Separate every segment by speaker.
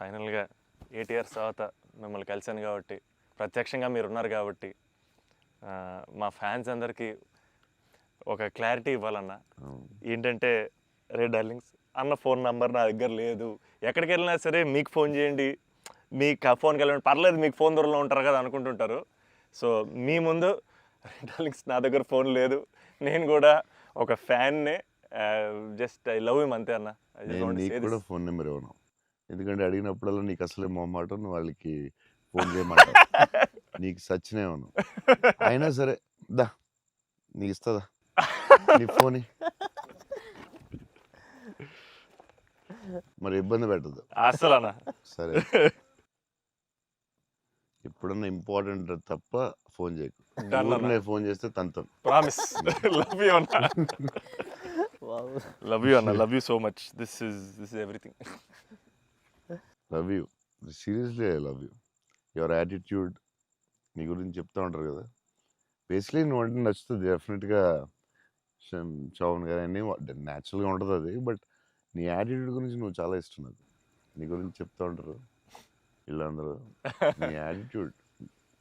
Speaker 1: ఫైనల్గా 8 ఇయర్స్ తర్వాత మిమ్మల్ని కలిశాను కాబట్టి, ప్రత్యక్షంగా మీరు ఉన్నారు కాబట్టి మా ఫ్యాన్స్ అందరికీ ఒక క్లారిటీ ఇవ్వాలన్న. ఏంటంటే, రే డార్లింగ్స్ అన్న ఫోన్ నెంబర్ నా దగ్గర లేదు, ఎక్కడికి వెళ్ళినా సరే మీకు ఫోన్ చేయండి, మీకు ఫోన్కి వెళ్ళండి, పర్లేదు మీకు ఫోన్ దూరంలో ఉంటారు కదా అనుకుంటుంటారు. సో మీ ముందు డార్లింగ్స్ నా దగ్గర ఫోన్ లేదు, నేను కూడా ఒక ఫ్యాన్నే, జస్ట్ ఐ లవ్ హిమ్ అంతే అన్న.
Speaker 2: నీకు కూడా ఫోన్ నెంబర్ ఇవ్వను, ఎందుకంటే అడిగినప్పుడల్లా నీకు అసలే మొహమాటం, నువ్వు వాళ్ళకి ఫోన్ చేయమంటావు. నీకు సచ్చినే ఇవ్వను. అయినా సరే దా నీకు ఇస్తుందా నీ ఫోన్, మరి ఇబ్బంది పెట్టదు
Speaker 1: అసలు అన్న.
Speaker 2: సరే, ఎప్పుడన్నా ఇంపార్టెంట్ తప్ప ఫోన్ చేయకు. ఫోన్ చేస్తే తంతం.
Speaker 1: ప్రామిస్. లవ్ యూ అన్న. లవ్ యూ అన్న, love you so much. This is everything.
Speaker 2: Love you, seriously I love you. Your attitude, నీ గురించి చెప్తా ఉంటారు కదా, బేసిక్లీ నువ్వు అంటే నచ్చుతుంది డెఫినెట్గా. చౌన్ గారు అన్నీ న్యాచురల్గా ఉంటుంది అది, బట్ నీ యాటిట్యూడ్ గురించి నువ్వు చాలా ఇష్టం నాకు. నీ గురించి చెప్తా ఉంటారు వీళ్ళందరూ, నీ యాటిట్యూడ్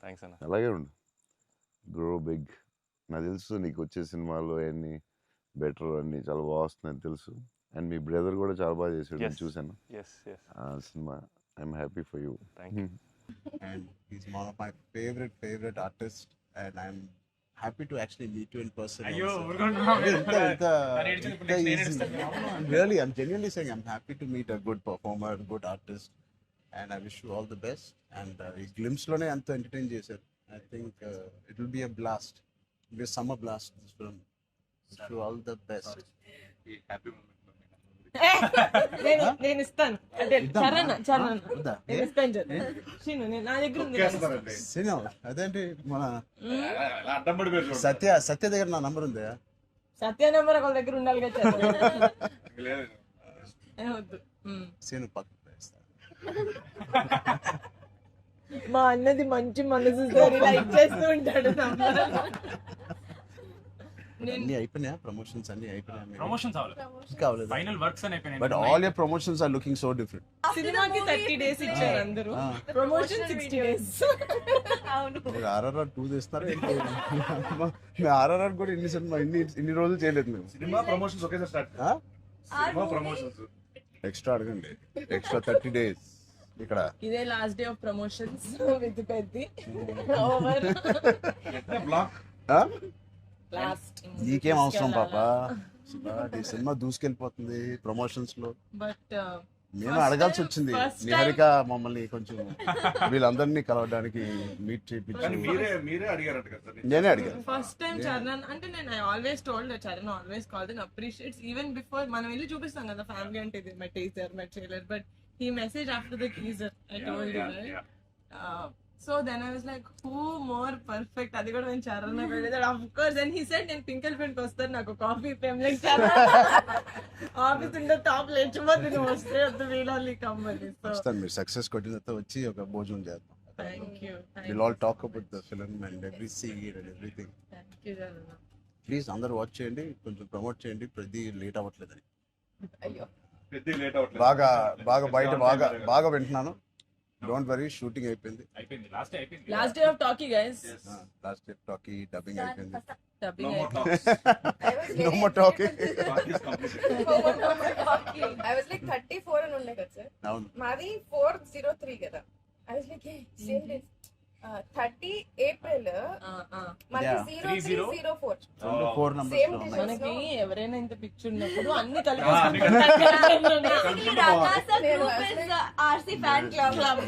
Speaker 1: థ్యాంక్స్ అన్న.
Speaker 2: అలాగే ఉండు, గ్రో బిగ్. నాకు తెలుసు నీకు వచ్చే సినిమాలు అన్నీ బెటర్, అన్నీ చాలా బాగా వస్తున్నాయని తెలుసు. అండ్ మీ బ్రదర్ కూడా చాలా బాగా చేశాడు, నేను చూశాను ఆ cinema. I'm happy for you.
Speaker 1: Thank you.
Speaker 3: And he's one of my favorite artists, and I'm happy to actually meet you in person. I'm genuinely saying I'm happy to meet a good performer, good artist, and I wish you all the best. And ఈ glimpse లోనే అంత entertain చేశారు. I think it will be a blast. It will be a summer blast, this film. Wish you all the best.
Speaker 4: Happy moment.
Speaker 5: నేను ఇస్తాను. అదే చరణ్ నేను ఇస్తాను. శ్రీను నా దగ్గర ఉంది.
Speaker 3: సినిమా అదేంటి మన సత్య దగ్గర నా నంబర్ ఉందా?
Speaker 5: సత్య నెంబర్ ఒకళ్ళ దగ్గర ఉండాలి కదా. వద్దు,
Speaker 3: సీను పక్కన
Speaker 5: మా అన్నది మంచి మనసు లైక్ చేస్తూ ఉంటాడు.
Speaker 3: అన్ని అయిపోయినాయా? ప్రమోషన్స్ అన్ని అయిపోయినాయి?
Speaker 4: ప్రమోషన్స్
Speaker 3: కావాలి,
Speaker 4: ఫైనల్ వర్క్స్ అని అయిపోయినాయి.
Speaker 3: But all your promotions are looking so different.
Speaker 5: సినిమాకి 30 days ఇచ్చారు అందరూ, ప్రమోషన్ 60 days.
Speaker 3: అవును, మీరు RRR 2 చేస్తున్నారు ఏంటి? మేము RRR కూడా ఇన్ని సినిమా ఇన్ని రోజులు చేయలేదు మేము.
Speaker 4: సినిమా ప్రమోషన్స్ ఒకేసారి స్టార్ట్. సినిమా ప్రమోషన్స్
Speaker 3: ఎక్స్ట్రా అడగండి, ఎక్స్ట్రా 30 days ఇక్కడ.
Speaker 5: ఇదే last day of promotions with Peddi over
Speaker 4: block.
Speaker 5: Last.
Speaker 3: నీకేం అవసరం పాపా, ఈ సినిమా దూసుకెళ్ళిపోతుంది ప్రమోషన్స్ లో.
Speaker 5: బట్
Speaker 3: మేము అడగాల్సి వచ్చింది, నిహారిక మమ్మల్ని కొంచెం వీళ్ళందరినీ కలవడానికి మీట్ చేయించి.
Speaker 4: మీరే అడిగారంట కదా?
Speaker 3: నేనే అడిగాను
Speaker 5: ఫస్ట్ టైం చరణ్ అంటే. నేను I always told Charan always called and appreciates even before మనం వెళ్ళి చూపిస్తాం కదా ఫ్యామిలీ అంటే ఇది my teaser my trailer, but he messaged after the teaser. I told you, right? So then I was like, who more perfect? అది కూడా నేను చరణ్ పెడతాడు of course. And he said నేను పింక్ ఎలిఫెంట్ వస్తాను, నాకు coffee fame like Charan office ఉండే top లేచిపోతే నువ్వు వస్తే వద్దు వీళ్ళని కమ్మని.
Speaker 3: వస్తాను, మీరు సక్సెస్ కొట్టిన తర్వాత వచ్చి ఒక భోజనం చేద్దాం.
Speaker 5: Thank you.
Speaker 3: We'll all talk about the film and every scene and everything.
Speaker 5: Thank you Charan.
Speaker 3: Please అందరూ వాచ్ చేయండి, కొంచెం ప్రమోట్ చేయండి, ప్రతి లేట్ అవ్వట్లేదని.
Speaker 5: అయ్యో
Speaker 3: బాగా బయట బాగా వింటున్నాను. డోంట్ వరీ, షూటింగ్ అయిపోయింది.
Speaker 5: Last day of talkie guys.
Speaker 3: Last day talkie dubbing అయిపోయింది.
Speaker 5: Dubbing
Speaker 3: No more talking.
Speaker 6: I was like 34 అని ఉండే కదా సార్.
Speaker 3: అవును,
Speaker 6: మాది 403 కదా. I was like same days. 30 April మాది 0304.
Speaker 3: 4 numbers
Speaker 6: Same
Speaker 3: లో
Speaker 6: days.
Speaker 3: ఉన్నాయి.
Speaker 5: మనకి ఎవరైనా ఇంత పిక్చర్ ఉన్నప్పుడు అన్ని కలిపి
Speaker 6: RC fan club.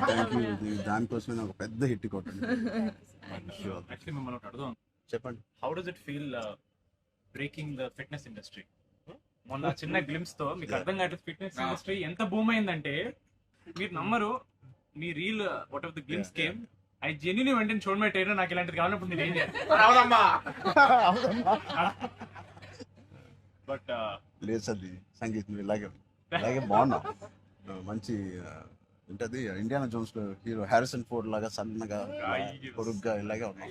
Speaker 3: Thank you. దానికోసమే నాకు పెద్ద హిట్ కొట్టింది.
Speaker 4: యాక్చువల్లీ మిమ్మల్ని ఒకటి అడుగుదాం.
Speaker 3: చెప్పండి.
Speaker 4: How does it feel breaking the fitness industry? మొన్న చిన్న గ్లిమ్స్ తో మీకు అర్థం కాదు ఫిట్నెస్ ఇండస్ట్రీ ఎంత బూమ్ అయిందంటే, మీరు నమ్మరు, మీ reel what of the glimpse came, I genuinely వెంటనే చూడమే ట్రైనర్ నాకు ఇలాంటిది కావాలన్నప్పుడు మీరు ఏం చేయాలి? బట్
Speaker 3: లేదు సార్, సంగీతం ఇలాగే బాగున్నాం. మంచి ఉంటుంది. ఇండియానా జోన్స్ లో హీరో హ్యారిసన్ ఫోర్డ్ లాగా సన్నగా పొరుగ్గా ఇలాగే ఉన్నాం.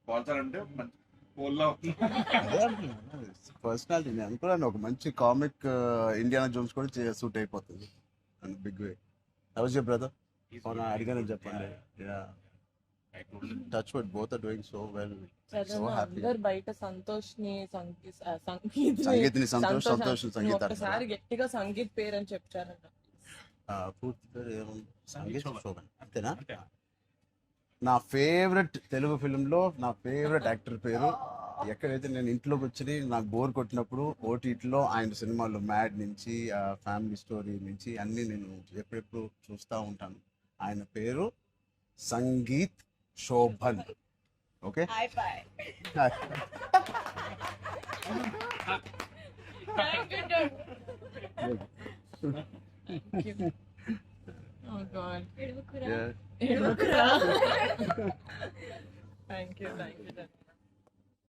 Speaker 4: స్పాన్సర్ అంటే
Speaker 3: పర్సనాలిటీ నేను అనుకున్నాను ఒక మంచి కామిక్ ఇండియానా జోన్స్ కూడా సూట్ అయిపోతుంది and big way. How's your brother? అడిగానని చెప్పండి. Touch wood both are doing so well. So happy.
Speaker 5: అందరు బయట సంతోష్ ని సంగీత్
Speaker 3: సంగీత్ని సంతోష్ సంగీత
Speaker 5: ఒకసారి గట్టిగా సంగీత్ పేరు అని చెప్తారంట.
Speaker 3: పూర్తి పేరు ఏముంది? సంగీత్ శోభన్ అంతేనా? నా ఫేవరెట్ తెలుగు ఫిల్మ్లో నా ఫేవరెట్ యాక్టర్ పేరు. ఎక్కడైతే నేను ఇంట్లోకి వచ్చి నాకు బోర్ కొట్టినప్పుడు ఓటీటీలో ఆయన సినిమాలు మ్యాడ్ నుంచి ఫ్యామిలీ స్టోరీ నుంచి అన్నీ నేను ఎప్పుడెప్పుడు చూస్తూ ఉంటాను. ఆయన పేరు Sangeeth Shobhan. Okay,
Speaker 6: High five.
Speaker 5: Oh God.
Speaker 6: ఎడుగుకురా.
Speaker 3: Yeah.
Speaker 5: ఏడుకురా.